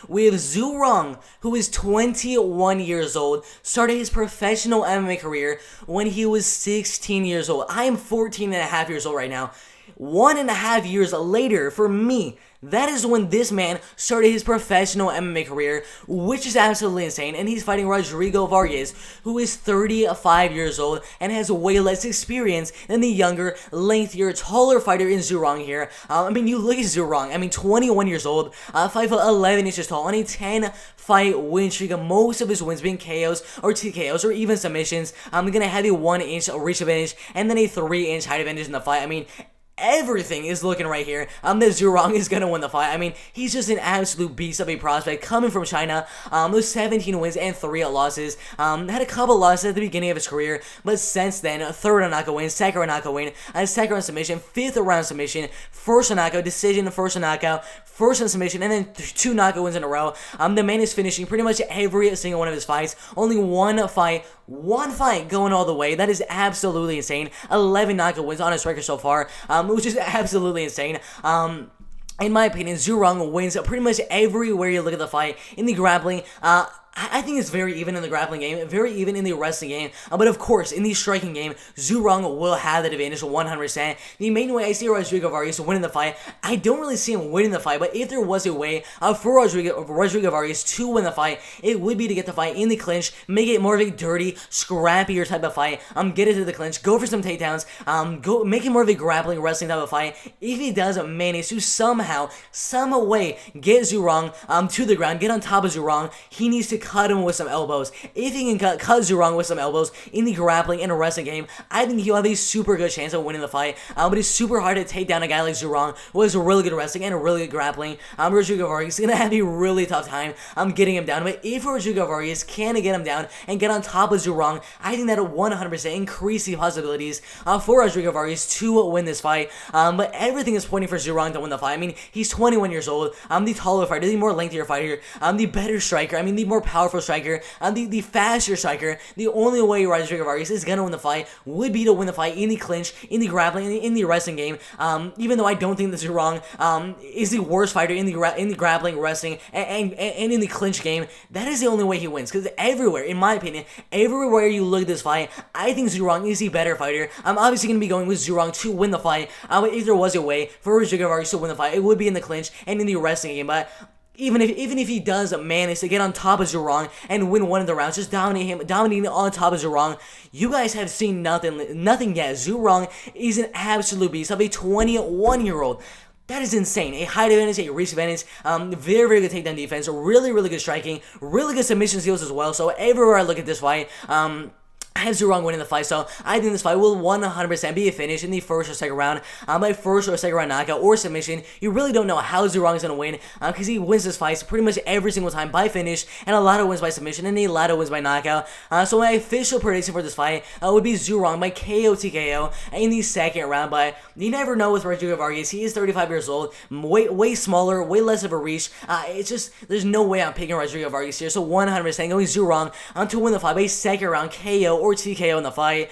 We have Rong, who is 21 years old, started his professional MMA career when he was 16 years old. I am 14 and a half years old right now. 1.5 years later, for me, that is when this man started his professional MMA career, which is absolutely insane. And he's fighting Rodrigo Vargas, who is 35 years old and has way less experience than the younger, lengthier, taller fighter in Rong here. You look at Rong. 21 years old, 5'11" inches tall, on a 10-fight win streak. Most of his wins being KOs or TKOs or even submissions. Gonna have a 1-inch reach advantage and then a 3-inch height advantage in the fight. Everything is looking right here. That Rong is gonna win the fight. He's just an absolute beast of a prospect coming from China. Those 17 wins and 3 losses. Had a couple losses at the beginning of his career, but since then, third round knockout win, second round knockout win, second round submission, fifth round submission, first round knockout, decision, first round knockout, first round submission, and then 2 knockout wins in a row. The man is finishing pretty much every single one of his fights. Only one fight going all the way. That is absolutely insane. 11 knockout wins on his record so far, which is absolutely insane. In my opinion, Rong wins pretty much everywhere you look at the fight. In the grappling, I think it's very even in the grappling game, very even in the wrestling game, but of course, in the striking game, Rong will have that advantage 100%. The main way I see Rodrigo Vargas winning the fight, I don't really see him winning the fight, but if there was a way for Rodrigo Vargas to win the fight, it would be to get the fight in the clinch, make it more of a dirty, scrappier type of fight, get it to the clinch, go for some takedowns, go make it more of a grappling, wrestling type of fight. If he does manage to somehow, some way, get Rong to the ground, get on top of Rong, he needs to cut him with some elbows. If he can cut Rong with some elbows in the grappling and wrestling game, I think he'll have a super good chance of winning the fight. But it's super hard to take down a guy like Rong, who has really good wrestling and a really good grappling. Rodrigo Vargas is going to have a really tough time getting him down. But if Rodrigo Vargas can get him down and get on top of Rong, I think that'll 100% increase the possibilities for Rodrigo Vargas to win this fight. But everything is pointing for Rong to win the fight. He's 21 years old, the taller fighter, the more lengthier fighter, the better striker, the more powerful striker, the faster striker. The only way Rodrigo Vargas is going to win the fight would be to win the fight in the clinch, in the grappling, in the wrestling game. Even though I don't think this is Rong is the worst fighter in the grappling, wrestling, and in the clinch game, that is the only way he wins. Because everywhere, in my opinion, everywhere you look at this fight, I think Rong is the better fighter. I'm obviously going to be going with Rong to win the fight. But if there was a way for Rodrigo Vargas to win the fight, it would be in the clinch and in the wrestling game. But even if he does manage to get on top of Rong and win one of the rounds, just dominating on top of Rong, you guys have seen nothing yet. Rong is an absolute beast of a 21-year-old. That is insane. A height advantage, a reach advantage, very, very good takedown defense, really, really good striking, really good submission skills as well. So everywhere I look at this fight, I have Rong winning the fight, so I think this fight will 100% be a finish in the first or second round, by first or second round knockout or submission. You really don't know how Rong is going to win, because he wins this fight pretty much every single time by finish, and a lot of wins by submission, and a lot of wins by knockout. So my official prediction for this fight would be Rong by KO TKO in the second round, but you never know with Rodrigo Vargas. He is 35 years old, way smaller, way less of a reach. It's just, there's no way I'm picking Rodrigo Vargas here, so 100% going Rong to win the fight by second round KO or TKO in the fight.